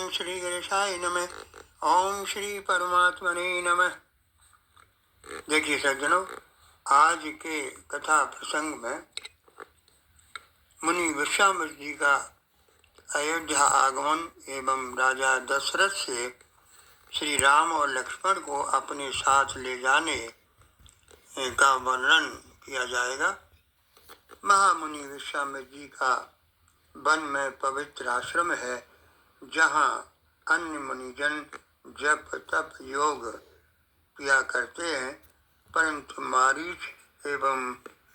ओम श्री गणेशाय नमः। ओम श्री परमात्मने नमः। देखिए सज्जनों, आज के कथा प्रसंग में मुनि विश्वामित्र जी का अयोध्या आगमन एवं राजा दशरथ से श्री राम और लक्ष्मण को अपने साथ ले जाने का वर्णन किया जाएगा। महामुनि विश्वामित्र जी का वन में पवित्र आश्रम है, जहाँ अन्य मुनिजन जप तप योग किया करते हैं, परंतु मारीच एवं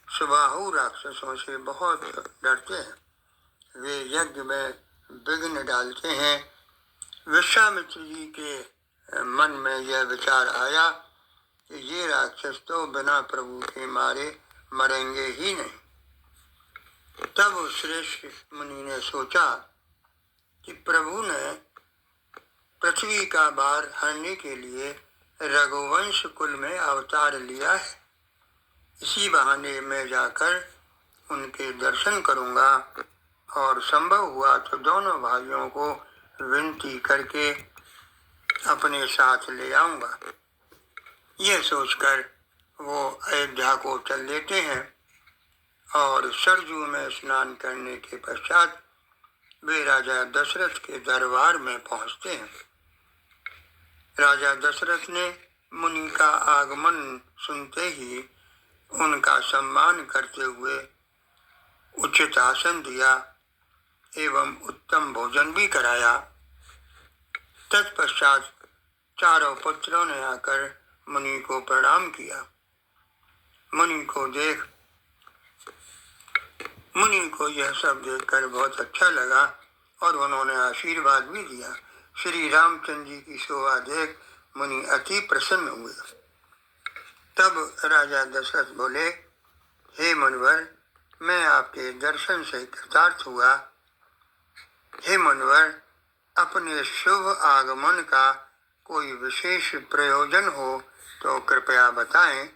सुबाहु राक्षसों से बहुत डरते हैं। वे यज्ञ में विघ्न डालते हैं। विश्वामित्र जी के मन में यह विचार आया कि ये राक्षस तो बिना प्रभु के मारे मरेंगे ही नहीं। तब श्रेष्ठ मुनि ने सोचा कि प्रभु ने पृथ्वी का भार हरने के लिए रघुवंश कुल में अवतार लिया है। इसी बहाने मैं जाकर उनके दर्शन करूंगा और संभव हुआ तो दोनों भाइयों को विनती करके अपने साथ ले आऊंगा। यह सोचकर वो अयोध्या को चल देते हैं और सरजू में स्नान करने के पश्चात वे राजा दशरथ के दरबार में पहुंचते हैं। राजा दशरथ ने मुनि का आगमन सुनते ही उनका सम्मान करते हुए उचित आसन दिया एवं उत्तम भोजन भी कराया। तत्पश्चात चारों पुत्रों ने आकर मुनि को प्रणाम किया। मुनि को यह सब देखकर बहुत अच्छा लगा और उन्होंने आशीर्वाद भी दिया। श्री रामचंद्र जी की शोभा देख मुनि अति प्रसन्न हुए। तब राजा दशरथ बोले, हे मुनिवर, मैं आपके दर्शन से कृतार्थ हुआ। हे मुनिवर, अपने शुभ आगमन का कोई विशेष प्रयोजन हो तो कृपया बताएं,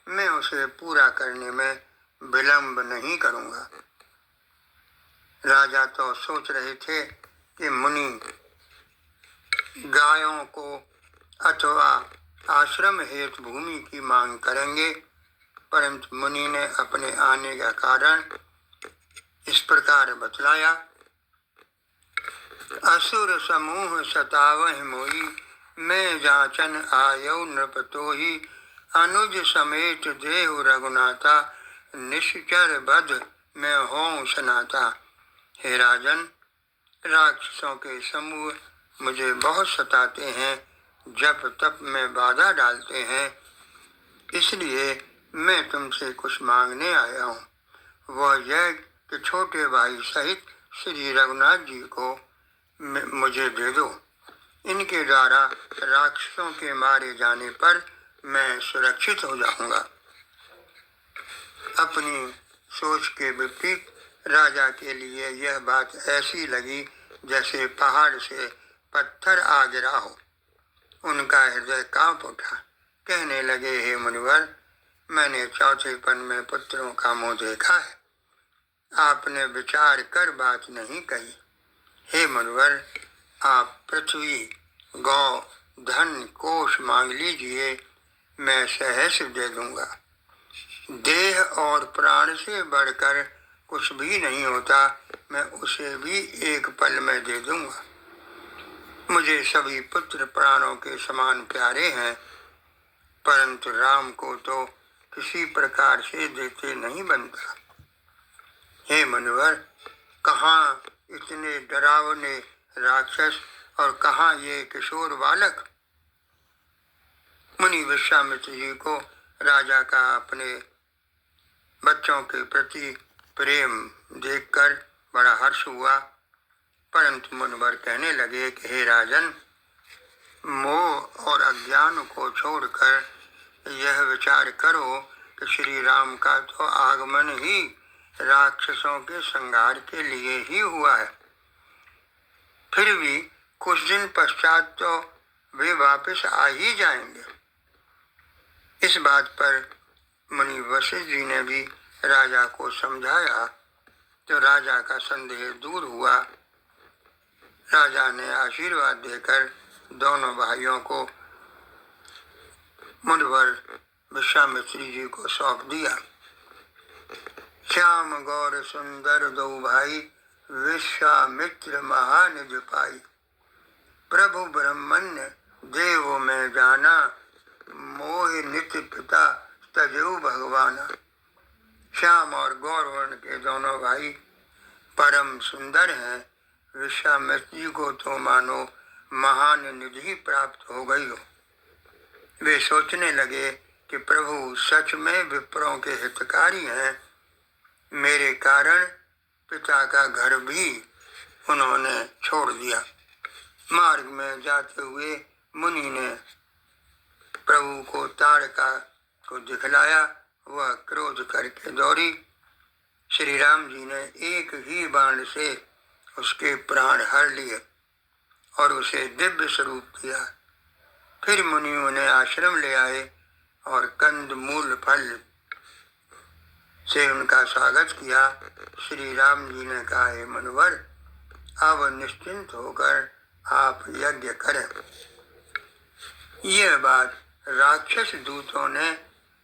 मैं उसे पूरा करने में विलंब नहीं करूंगा। राजा तो सोच रहे थे कि मुनि गायों को अथवा आश्रम हेतु भूमि की मांग करेंगे, परंतु मुनि ने अपने आने का कारण इस प्रकार बतलाया। असुर समूह सतावह मोई, मैं जाचन आयौ नृपतोहि, अनुज समेत देहु रघुनाथा, निश्चर बध मैं हों सनाता। हे राजन, राक्षसों के समूह मुझे बहुत सताते हैं, जप तप में बाधा डालते हैं, इसलिए मैं तुमसे कुछ मांगने आया हूँ। वह यह कि छोटे भाई सहित श्री रघुनाथ जी को मुझे दे दो। इनके द्वारा राक्षसों के मारे जाने पर मैं सुरक्षित हो जाऊंगा। अपनी सोच के विपरीत राजा के लिए यह बात ऐसी लगी जैसे पहाड़ से पत्थर आ गिरा हो। उनका हृदय कांप उठा। कहने लगे, हे मुनिवर, मैंने चौथेपन में पुत्रों का मुंह देखा है। आपने विचार कर बात नहीं कही। हे मुनिवर, आप पृथ्वी, गौ, धन, कोष मांग लीजिए, मैं सहर्ष दे दूंगा। देह और प्राण से बढ़कर कुछ भी नहीं होता, मैं उसे भी एक पल में दे दूंगा। मुझे सभी पुत्र प्राणों के समान प्यारे हैं, परंतु राम को तो किसी प्रकार से देते नहीं बनता। हे मुनिवर, कहाँ इतने डरावने राक्षस और कहाँ ये किशोर बालक। मुनि विश्वामित्र जी को राजा का अपने बच्चों के प्रति प्रेम देखकर बड़ा हर्ष हुआ, परंतु मुनिवर कहने लगे कि हे राजन, मोह और अज्ञान को छोड़कर यह विचार करो कि श्री राम का तो आगमन ही राक्षसों के संहार के लिए ही हुआ है। फिर भी कुछ दिन पश्चात तो वे वापस आ ही जाएंगे। इस बात पर मुनि वशिष्ठ जी ने भी राजा को समझाया तो राजा का संदेह दूर हुआ। राजा ने आशीर्वाद देकर दोनों भाइयों को मुनिवर विश्वामित्र जी को सौंप दिया। श्याम गौर सुंदर दो भाई, विश्वामित्र महानिधि पाई। प्रभु ब्रह्मण्य देव में जाना, मोह नित्य पिता तजेऊ भगवाना। श्याम और गौर वर्ण के दोनों भाई परम सुंदर हैं। विश्वामित्र जी को तो मानो महान निधि प्राप्त हो गई हो। वे सोचने लगे कि प्रभु सच में विप्रों के हितकारी हैं। मेरे कारण पिता का घर भी उन्होंने छोड़ दिया। मार्ग में जाते हुए मुनि ने प्रभु को ताड़का को दिखलाया। वह क्रोध करके दौड़ी। श्री राम जी ने एक ही बाण से उसके प्राण हर लिए और उसे दिव्य स्वरूप दिया। फिर मुनि उन्हें आश्रम ले आए और कंद मूल फल से उनका स्वागत किया। श्री राम जी ने कहा, हे मुनिवर, अब निश्चिंत होकर आप यज्ञ करें। यह बात राक्षस दूतों ने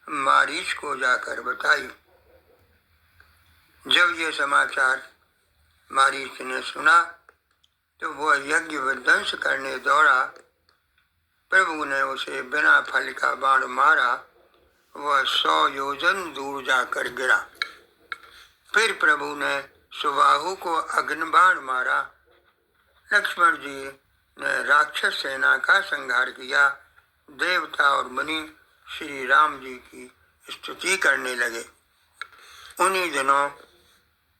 मारीच को जाकर बताई। जब ये समाचार मारीच ने सुना तो वह यज्ञ विध्वंस करने दौड़ा। प्रभु ने उसे बिना फल का बाण मारा। वह 100 योजन दूर जाकर गिरा। फिर प्रभु ने सुबाहु को अग्निबाण मारा। लक्ष्मण जी ने राक्षस सेना का संहार किया। देवता और मुनि श्री राम जी की स्तुति करने लगे। उन्हीं दिनों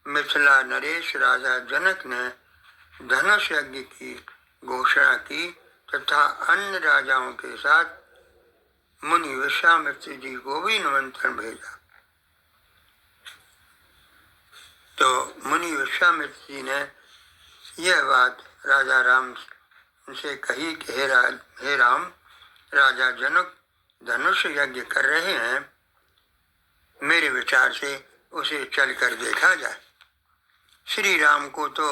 मिथिला नरेश राजा जनक ने धनुष यज्ञ की घोषणा की तथा अन्य राजाओं के साथ मुनि विश्वामित्र जी को भी निमंत्रण भेजा। तो मुनि विश्वामित्र जी ने यह बात राजा राम से कही कि हे राम, राजा जनक धनुष यज्ञ कर रहे हैं। मेरे विचार से उसे चलकर देखा जाए। श्री राम को तो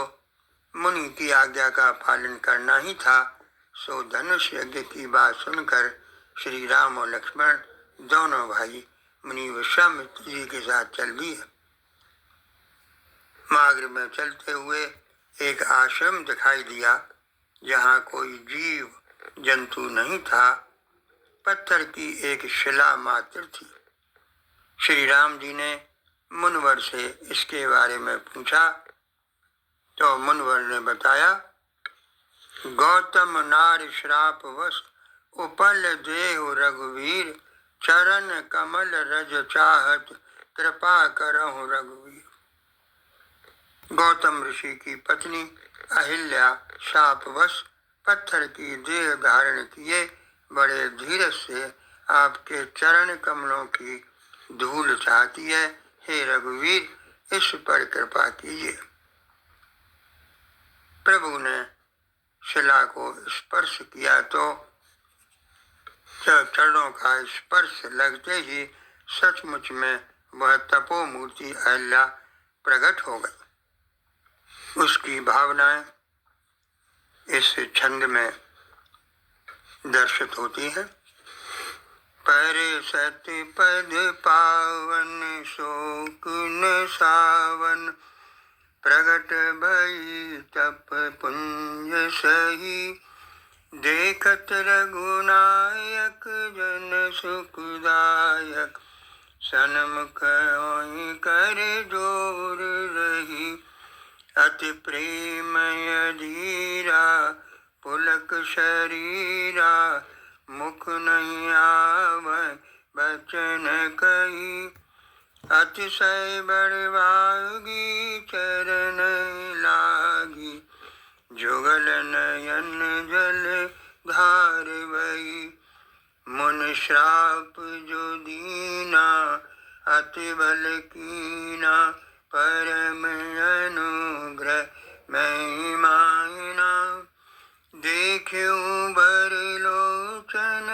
मुनि की आज्ञा का पालन करना ही था। सो धनुष यज्ञ की बात सुनकर श्री राम और लक्ष्मण दोनों भाई मुनि विश्वामित्र जी के साथ चल दिए। मार्ग में चलते हुए एक आश्रम दिखाई दिया जहाँ कोई जीव जंतु नहीं था। पत्थर की एक शिला मात्र थी। श्री राम जी ने मुनिवर से इसके बारे में पूछा तो मुनिवर ने बताया, गौतम नार श्राप वश उपल देहु रघुवीर, चरण कमल रज चाहत कृपा करहु रघुवीर। गौतम ऋषि की पत्नी अहिल्या शापवश पत्थर की देह धारण किए बड़े धीरज से आपके चरण कमलों की धूल चाहती है। हे रघुवीर, इस पर कृपा कीजिए। प्रभु ने शिला को स्पर्श किया तो चरणों का स्पर्श लगते ही सचमुच में वह तपोमूर्ति अहिल्या प्रकट हो गई। उसकी भावनाएं इस छंद में दर्शित होती है। परे सत्य पद पावन शोक न सावन, प्रगट भई तप पुंज सही, देखत रघुनायक जन सुखदायक, सन्मुख कर जोर रही, अति प्रेम अधीरा पुलक शरीरा, मुख नहीं आवै बचन कही, अतिशय बड़भागी चरण लागी, जुगल नयन जल धार बही, मुन श्राप जो दीना अति बल कीना, परम अनुग्रह महिमाना, देखियो बर लोचन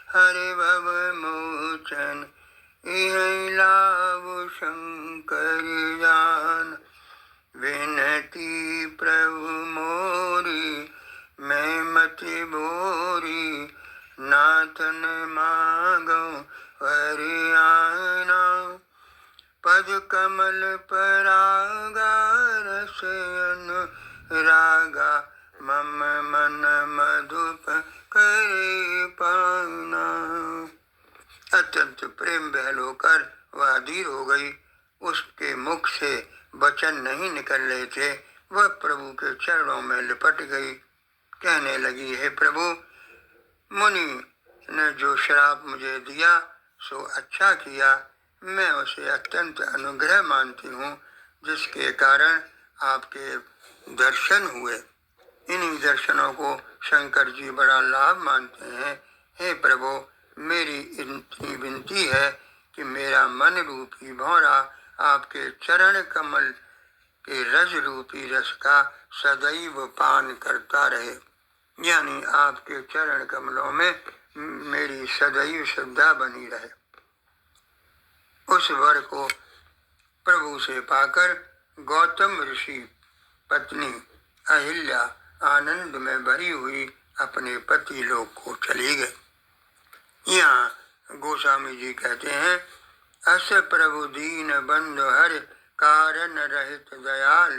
हरि भव मोचन, इह लाभ शंकर जान, विनती प्रभु मोरी अति बोरी, नाथन मांगो हरियाणा। पद कमल परागा, रस अनुरागा, मम मन मधुप करे पाना। अत्यंत प्रेम बहल होकर वह अधीर हो गई। उसके मुख से वचन नहीं निकल रहे थे। वह प्रभु के चरणों में लिपट गई। कहने लगी, हे प्रभु, मुनि ने जो श्राप मुझे दिया सो अच्छा किया। मैं उसे अत्यंत अनुग्रह मानती हूँ, जिसके कारण आपके दर्शन हुए। इन्हीं दर्शनों को शंकर जी बड़ा लाभ मानते हैं। हे प्रभु, मेरी इतनी विनती है कि मेरा मन रूपी भौरा आपके चरण कमल के रज रूपी रस का सदैव पान करता रहे। यानी आपके चरण कमलों में मेरी सदैव श्रद्धा बनी रहे। उस वर को प्रभु से पाकर गौतम ऋषि पत्नी अहिल्या आनंद में भरी हुई अपने पति लोक को चली गई। यहाँ गोस्वामी जी कहते हैं, अस प्रभु दीन बंधु हर कारण रहित दयाल,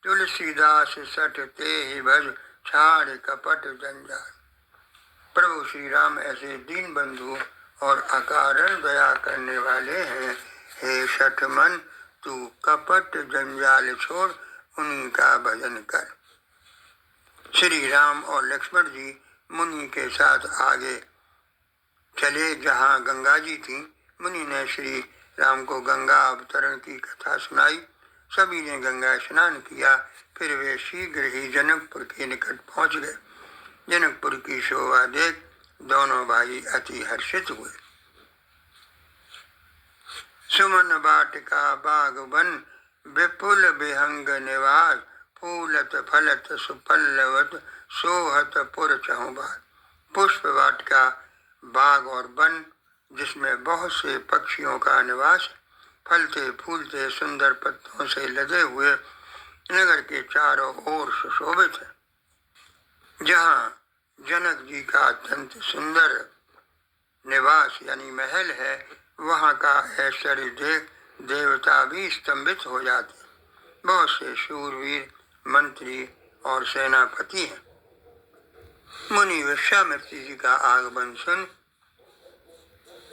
तुलसीदास सठ ते ही भज छाड़ कपट जंजाल। प्रभु श्री राम ऐसे दीन बंधु और अकारण दया करने वाले हैं। हे सठ मन, तू कपट जंजाल छोड़ उन्हीं का भजन कर। श्री राम और लक्ष्मण जी मुनि के साथ आगे चले जहाँ गंगा जी थी। मुनि ने श्री राम को गंगा अवतरण की कथा सुनाई। सभी ने गंगा स्नान किया। फिर वे शीघ्र ही जनकपुर के निकट पहुँच गए। जनकपुर की शोभा देख दोनों भाई अति हर्षित हुए। सुमन बाटिका बाग वन, विपुल विहंग निवास, फूलत फलत सुपल्लवत, सोहत पुर चहुबार। पुष्प वाटिका बाग और वन, जिसमें बहुत से पक्षियों का निवास, फलते फूलते सुंदर पत्तों से लदे हुए नगर के चारों ओर सुशोभित है। जहाँ जनक जी का अत्यंत सुंदर निवास यानी महल है, वहाँ का ऐश्वर्य देख देवता भी स्तंभित हो जाते। बहुत से शूरवीर मंत्री और सेनापति हैं। मुनि विश्वामित्र जी का आगमन सुन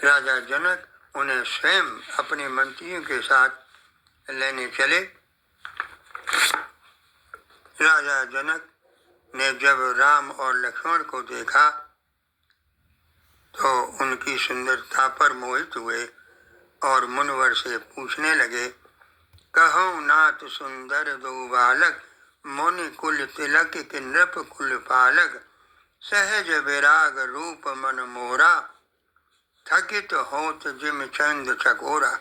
राजा जनक उन्हें स्वयं अपने मंत्रियों के साथ लेने चले। राजा जनक ने जब राम और लक्ष्मण को देखा तो उनकी सुंदरता पर मोहित हुए और मुनिवर से पूछने लगे, कहो नाथ सुंदर दो बालक, मुनि कुल तिलक के नृप कुल पालक, सहज विराग रूप मन मोरा, थकित होत जिम चंद चकोरा।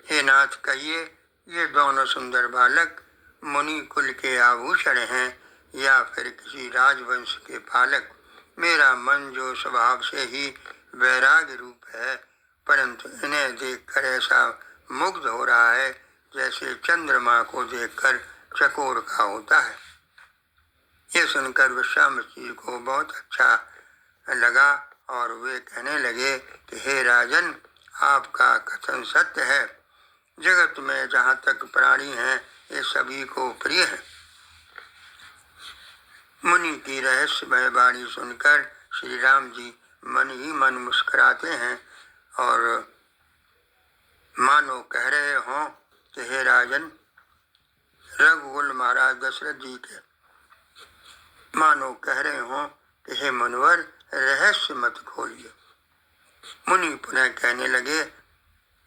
हे नाथ, कहिए ये दोनों सुंदर बालक मुनि कुल के आभूषण हैं या फिर किसी राजवंश के पालक। मेरा मन जो स्वभाव से ही वैराग्य रूप है, परंतु इन्हें देखकर ऐसा मुग्ध हो रहा है जैसे चंद्रमा को देखकर चकोर का होता है। ये सुनकर विश्वामित्र जी को बहुत अच्छा लगा और वे कहने लगे कि हे राजन, आपका कथन सत्य है। जगत में जहाँ तक प्राणी हैं ये सभी को प्रिय है। मुनि की रहस्यमय वाणी सुनकर श्री राम जी मन ही मन मुस्कुराते हैं और मानो कह रहे हों कि हे राजन, रघुकुल महाराज दशरथ जी के मानो कह रहे हों कि हे मुनिवर, रहस्य मत खोलिए। मुनि पुनः कहने लगे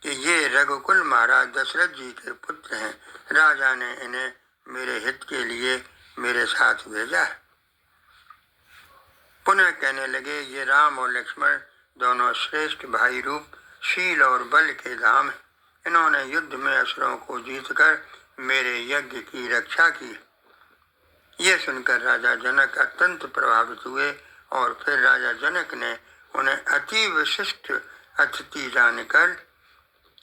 कि ये रघुकुल महाराज दशरथ जी के पुत्र हैं। राजा ने इन्हें मेरे हित के लिए मेरे साथ भेजा है। पुनः कहने लगे, ये राम और लक्ष्मण दोनों श्रेष्ठ भाई रूप शील और बल के धाम हैं। इन्होंने युद्ध में असुरों को जीतकर मेरे यज्ञ की रक्षा की। ये सुनकर राजा जनक अत्यंत प्रभावित हुए और फिर राजा जनक ने उन्हें अति विशिष्ट अतिथि जानकर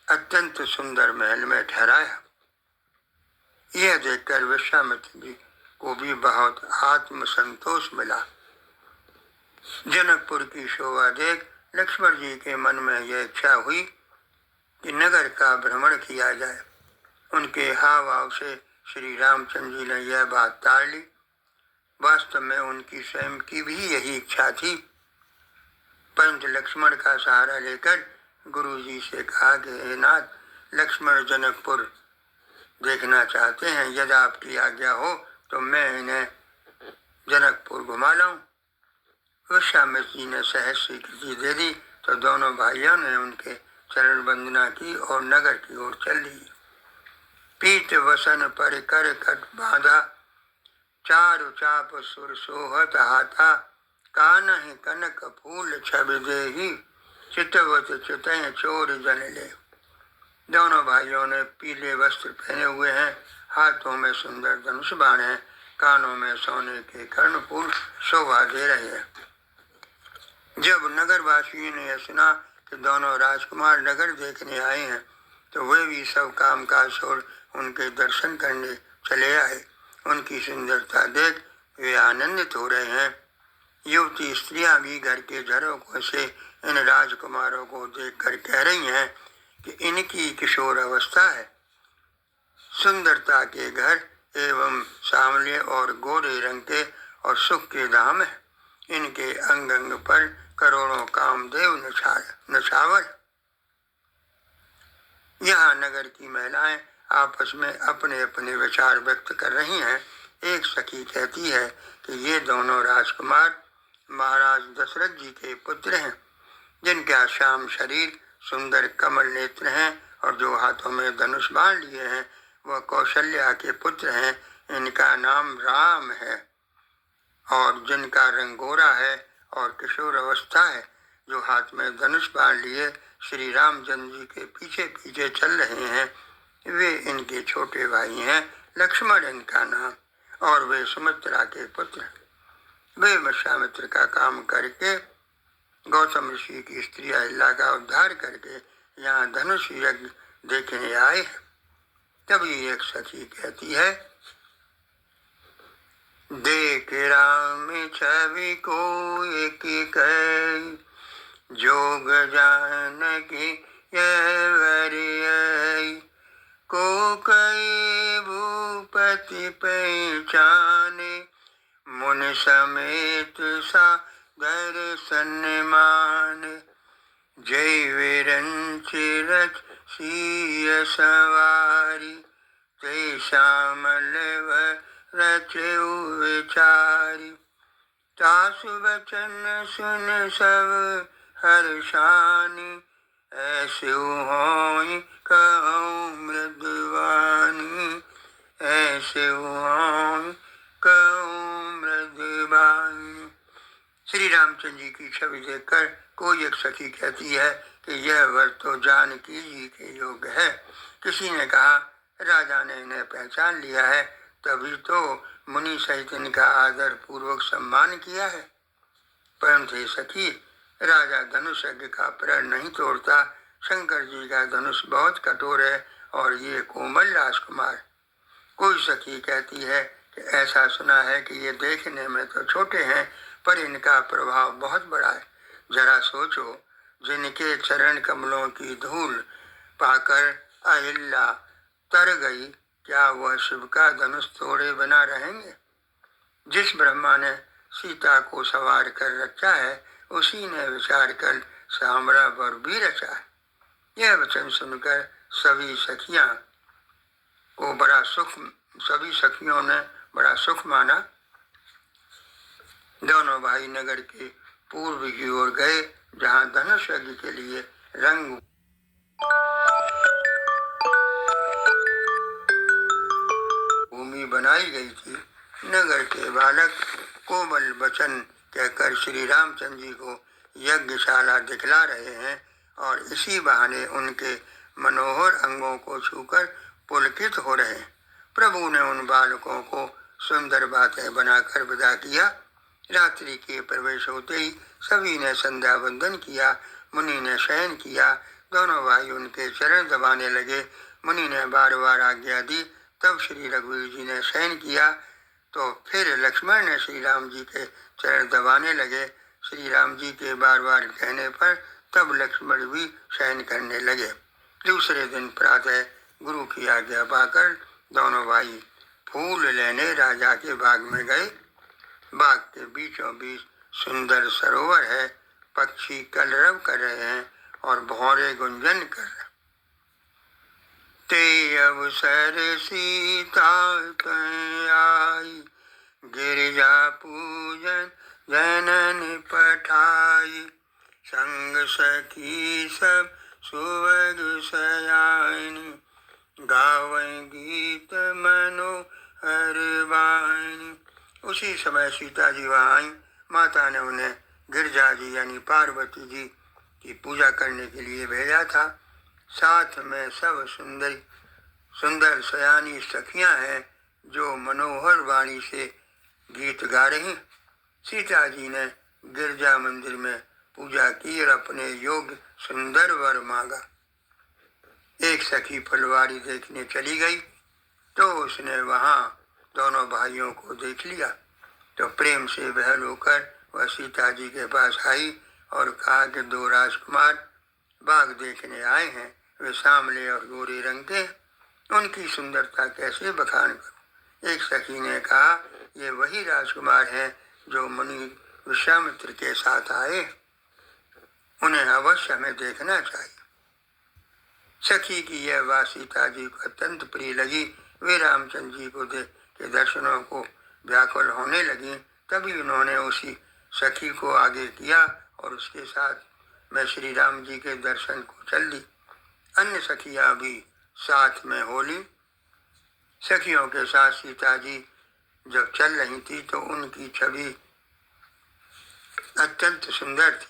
अत्यंत सुंदर महल में ठहराया। यह देखकर विश्वामित्र जी को भी बहुत आत्मसंतोष मिला। जनकपुर की शोभा देख लक्ष्मण जी के मन में यह इच्छा हुई कि नगर का भ्रमण किया जाए। उनके हाव भाव से श्री रामचंद्र जी ने यह बात टाल ली। वास्तव में उनकी स्वयं की भी यही इच्छा थी, परंतु लक्ष्मण का सहारा लेकर गुरु जी से कहा कि हे नाथ, लक्ष्मण जनकपुर देखना चाहते हैं, यदि आपकी आज्ञा हो तो मैं इन्हें जनकपुर घुमा लाऊं। विश्वामित्र जी ने सहज स्वीकृति दे दी तो दोनों भाइयों ने उनके चरण वंदना की और नगर की ओर चल दी। पीत वसन पर कर कट बांधा, चारु चाप सुर सोहत हाथा, कानहि कनक फूल छब देहि, चितवत चितय चोर जन ले। दोनों भाइयों ने पीले वस्त्र पहने हुए हैं, हाथों में सुंदर धनुष बाण है, कानों में सोने के कर्णफूल शोभा दे रहे हैं। जब नगरवासियों ने यह सुना कि दोनों राजकुमार नगर देखने आए हैं तो वे भी सब काम काज छोड़ उनके दर्शन करने चले आए। उनकी सुंदरता देख वे आनंदित हो रहे हैं। युवती स्त्रियां भी घर के झरोकों से इन राजकुमारों को देखकर कह रही हैं कि इनकी किशोर अवस्था है। सुंदरता के घर एवं सांवले और गोरे रंग के और सुख के धाम है। इनके अंग अंग पर करोड़ों कामदेव नछावर। यहाँ नगर की महिलाएं आपस में अपने अपने विचार व्यक्त कर रही हैं। एक सखी कहती है कि ये दोनों राजकुमार महाराज दशरथ जी के पुत्र हैं, जिनका श्याम शरीर, सुंदर कमल नेत्र हैं और जो हाथों में धनुष बाण लिए हैं वह कौशल्या के पुत्र हैं। इनका नाम राम है। और जिनका रंग गोरा है और किशोर अवस्था है, जो हाथ में धनुष बाण लिए श्री रामचंद्र जी के पीछे पीछे चल रहे हैं, वे इनके छोटे भाई हैं। लक्ष्मण इनका नाम, और वे सुमित्रा के पुत्र। वे विश्वामित्र का काम करके गौतम ऋषि की स्त्री अहिल्या का उद्धार करके यहाँ धनुष यज्ञ देखने आए हैं। तभी एक सखी कहती है, देख राम छवि को एक कई, जोग जानकी यह को कई भूपति पहचाने, मुन समेत सा दर्शन मान, जय विरंच रच सिय सवारी, ते श्यामल रचु विचारी, तासु वचन सुन सब हर्षानी, ऐसे होई कहूँ मृदुवानी, ऐसे होई कहूँ मृदुवानी। श्री रामचंद्र जी की छवि देखकर कोई एक सखी कहती है कि यह वर तो जानकी जी के योग्य है। किसी ने कहा, राजा ने इन्हें पहचान लिया है, तभी तो मुनि सहित इनका आदर पूर्वक सम्मान किया है। परंतु सखी, राजा धनुष यज्ञ का प्रण नहीं तोड़ता। शंकर जी का धनुष बहुत कठोर है और ये कोमल राजकुमार। कोई सखी कहती है कि ऐसा सुना है कि ये देखने में तो छोटे हैं, पर इनका प्रभाव बहुत बड़ा है। जरा सोचो, जिनके चरण कमलों की धूल पाकर अहिल्या तर गई, क्या वह शिव का धनुष तोड़े बिना रहेंगे? जिस ब्रह्मा ने सीता को सवार कर रचा है, उसी ने विचार कर सांवरा वर भी रचा है। यह वचन सुनकर सभी सखियों ने बड़ा सुख माना। दोनों भाई नगर के पूर्व की ओर गए, जहाँ धनुष यज्ञ के लिए रंग भूमि बनाई गई थी। नगर के बालक कोमल वचन कहकर श्री रामचंद्र जी को यज्ञशाला दिखला रहे हैं और इसी बहाने उनके मनोहर अंगों को छूकर पुलकित हो रहे हैं। प्रभु ने उन बालकों को सुंदर बातें बनाकर विदा किया। रात्रि के प्रवेश होते ही सभी ने संध्या वंदन किया। मुनि ने शयन किया। दोनों भाई उनके चरण दबाने लगे। मुनि ने बार बार आज्ञा दी। तब श्री रघुवीर जी ने शयन किया। तो फिर लक्ष्मण ने श्री राम जी के चरण दबाने लगे। श्री राम जी के बार बार कहने पर तब लक्ष्मण भी शयन करने लगे। दूसरे दिन प्रातः गुरु की आज्ञा पाकर दोनों भाई फूल लेने राजा के बाग में गए। बाग के बीचों बीच सुंदर सरोवर है, पक्षी कलरव कर रहे हैं और भौरे गुंजन कर रहे। ते अवसर सीता आई, गिरिजा पूजन जनन पठाई, संग सखी सब सुवग सयानी, गावै गीत मनोहर बानी। उसी समय सीता जी वहाँ आई। माता ने उन्हें गिरजा जी यानी पार्वती जी की पूजा करने के लिए भेजा था। साथ में सब सुंदर सयानी सखियां हैं जो मनोहर वाणी से गीत गा रही। सीता जी ने गिरजा मंदिर में पूजा की और अपने योग्य सुंदर वर मांगा। एक सखी फुलवारी देखने चली गई तो उसने वहां दोनों भाइयों को देख लिया तो प्रेम से बहल होकर वह सीता जी के पास आई और कहा कि दो राजकुमार बाग देखने आए हैं, वे सांवले और गोरे रंग के, उनकी सुंदरता कैसे बखान करूं। एक सखी ने कहा, ये वही राजकुमार हैं जो मुनि विश्वामित्र के साथ आए, उन्हें अवश्य हमें देखना चाहिए। सखी की यह बात सीता जी को अत्यंत प्रिय लगी। वे रामचंद्र जी को देख के दर्शनों को व्याकुल होने लगी। तभी उन्होंने उसी सखी को आगे किया और उसके साथ मैं श्री राम जी के दर्शन को चल दी। अन्य सखियां भी साथ में होली। सखियों के साथ सीता जी जब चल रही थी तो उनकी छवि अत्यंत सुंदर थी।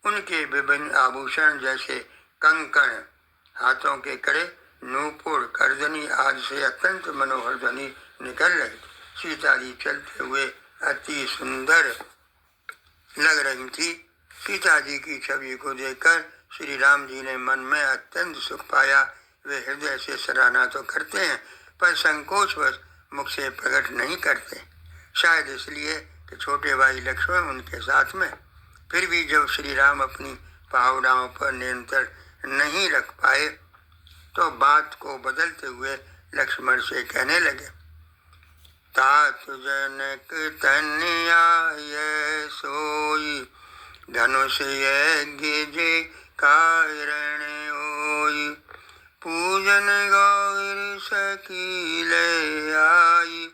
उनके विभिन्न आभूषण जैसे कंकण, हाथों के कड़े, नूपुर, करदनी आदि से अत्यंत मनोहर ध्वनि निकल रही। सीता जी चलते हुए अति सुंदर लग रही थी। सीता जी की छवि को देखकर श्री राम जी ने मन में अत्यंत सुख पाया। वे हृदय से सराहना तो करते हैं पर संकोचवश मुख से प्रकट नहीं करते, शायद इसलिए कि छोटे भाई लक्ष्मण उनके साथ में। फिर भी जब श्री राम अपनी भावनाओं पर नियंत्रण नहीं रख पाए तो बात को बदलते हुए लक्ष्मण से कहने लगे, तात जनक तनयाय सोई, धनुष यज्ञ जे कारण होई, पूजन गौर सकील आई,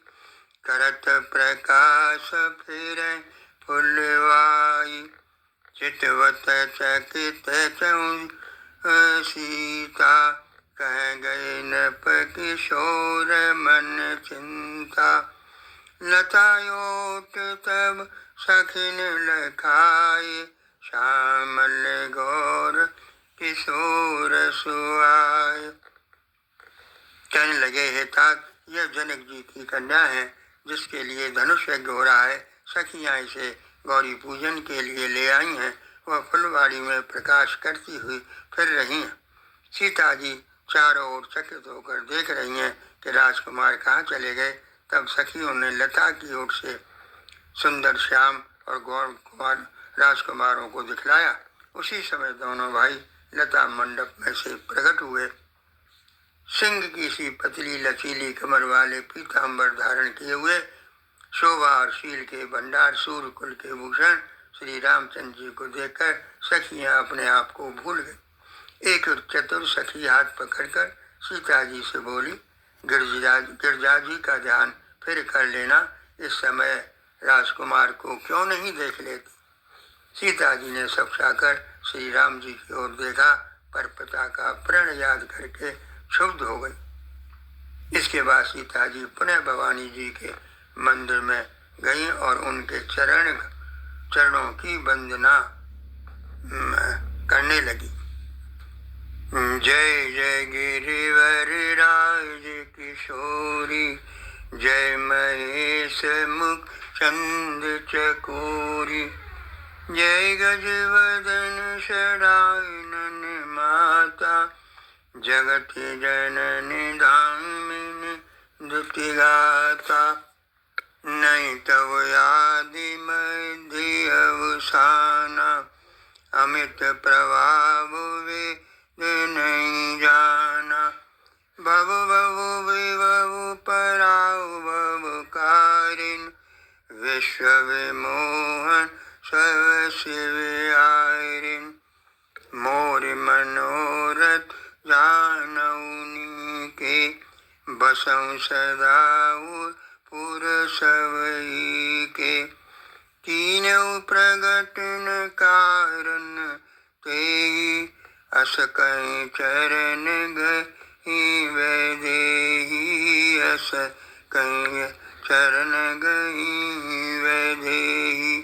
करत प्रकाश फिर फुलवाई, चितवत चकित चौं सीता, कह गए नप किशोर मन चिंता, लतायोट तब सखिन लखाए, श्यामल गौर किशोर सुआए। कहने लगे, हे तात, यह जनक जी की कन्या है जिसके लिए धनुष यज्ञ हो रहा है। सखियां इसे गौरी पूजन के लिए ले आई हैं। वह फुलवाड़ी में प्रकाश करती हुई फिर रही हैं। सीता जी चारों ओर चकित होकर देख रही हैं कि राजकुमार कहाँ चले गए। तब सखियों ने लता की ओर से सुंदर श्याम और गौर कुमार राजकुमारों को दिखलाया। उसी समय दोनों भाई लता मंडप में से प्रकट हुए। सिंह की सी पतली लचीली कमर वाले पीताम्बर धारण किए हुए, शोभा और शील के भंडार, सूर्य कुल के भूषण श्री रामचंद्र जी को देखकर सखियां अपने आप को भूल गई। एक चतुर सखी हाथ पकड़कर सीता जी से बोली, गिरजा जी का ध्यान फिर कर लेना, इस समय राजकुमार को क्यों नहीं देख लेती। सीता जी ने सपसाकर श्री राम जी की ओर देखा पर पिता का प्रण याद करके क्षुब्ध हो गई। इसके बाद सीता जी पुनः भवानी जी के मंदिर में गई और उनके चरणों की वंदना करने लगी। जय जय गिरिवर राज किशोरी, जय महेश मुख चंद चकोरी, जय गजवदन शरानन माता, जगत जननी धामिनी दुति गाता। तव आदि मध्य अवसाना, अमित प्रभाव वेद नहीं जाना। भव भव विभव पराव भव कारिण, विश्व विमोहन सर्व शिव आरिन। मोर मनोरथ जानउनी के, बसं सदा पुर सबई के। कीनऊ प्रगट न कारण तेहि, अस कहीं चरण गही वैदेही। अस कहीं चरण गही वैदेही।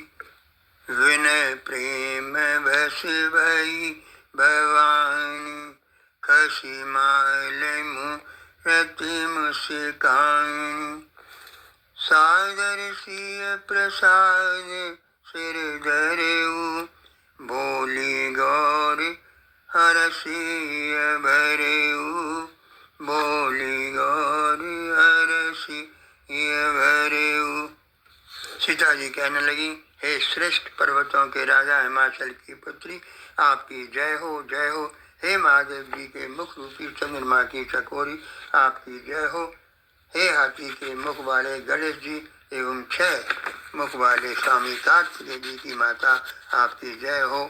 विनय प्रेम बस भई भवानी, खसी माल मूरति मुस्कानी। सादर सिय प्रसाद सिर धरऊ, बोली गौर हरसिय भरऊ। बोली गौर हरसिय भरऊ। सीता जी कहने लगी, हे श्रेष्ठ पर्वतों के राजा हिमाचल की पुत्री, आपकी जय हो जय हो। हे महादेव जी के मुख रूपी चंद्रमा की चकोरी, आपकी जय हो। हे हाथी के मुख वाले गणेश जी एवं 6 मुख वाले स्वामी कार्तिकेय जी की माता, आपकी जय हो।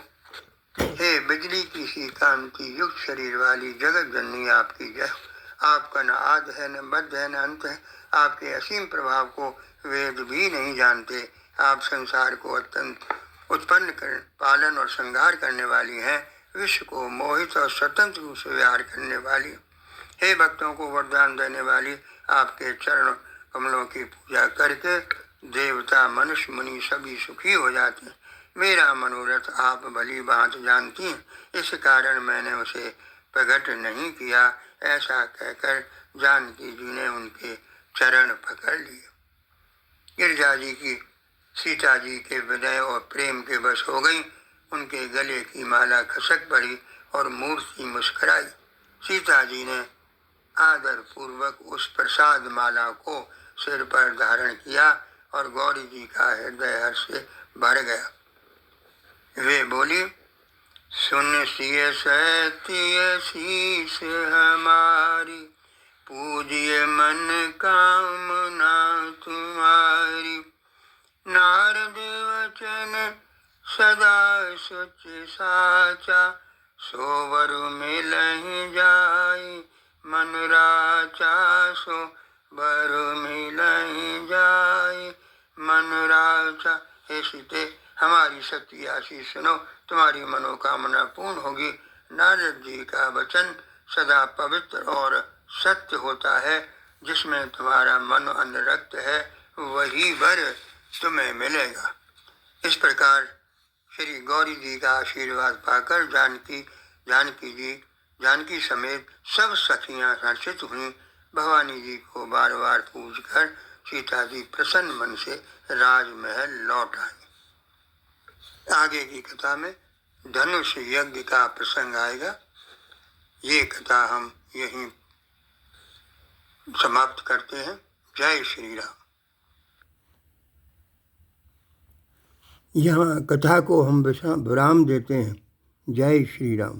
हे बिजली की सी कांति युक्त शरीर वाली जगत जननी, आपकी जय हो। आपका न आद है, न मध्य है, न अंत है। आपके असीम प्रभाव को वेद भी नहीं जानते। आप संसार को अत्यंत उत्पन्न कर, पालन और संहार करने वाली हैं। विश्व को मोहित और स्वतंत्र रूप से विहार करने वाली। हे भक्तों को वरदान देने वाली, आपके चरण कमलों की पूजा करके देवता मनुष्य मुनि सभी सुखी हो जाते हैं। मेरा मनोरथ आप भली भांति जानती हैं, इस कारण मैंने उसे प्रकट नहीं किया। ऐसा कहकर जानकी जी ने उनके चरण पकड़ लिए। गिरिजा जी की सीता जी के विनय और प्रेम के वश हो गई। उनके गले की माला खसक पड़ी और मूर्ति मुस्कुराई। सीता जी ने आदर पूर्वक उस प्रसाद माला को सिर पर धारण किया और गौरी जी का हृदय हर्ष से भर गया। वे बोली, सुन सिय सत्य शीस हमारी, पूजिए मन कामना तुम्हारी। नारद वचन सदा सच साचा, सोवर मिलहि जाय मन राचा। सोवर मिलहि जाय मन राचा। हे सीते, हमारी सत्य आशीष सुनो, तुम्हारी मनोकामना पूर्ण होगी। नारद जी का वचन सदा पवित्र और सत्य होता है। जिसमें तुम्हारा मन अनुरक्त है वही वर तुम्हें मिलेगा। इस प्रकार श्री गौरी जी का आशीर्वाद पाकर जानकी समेत सब सखियां हर्षित हुई। भवानी जी को बार बार पूजकर सीता जी प्रसन्न मन से राजमहल लौट आई। आगे की कथा में धनुष यज्ञ का प्रसंग आएगा। ये कथा हम यहीं समाप्त करते हैं। जय श्री राम। यहाँ कथा को हम विराम देते हैं। जय श्री राम।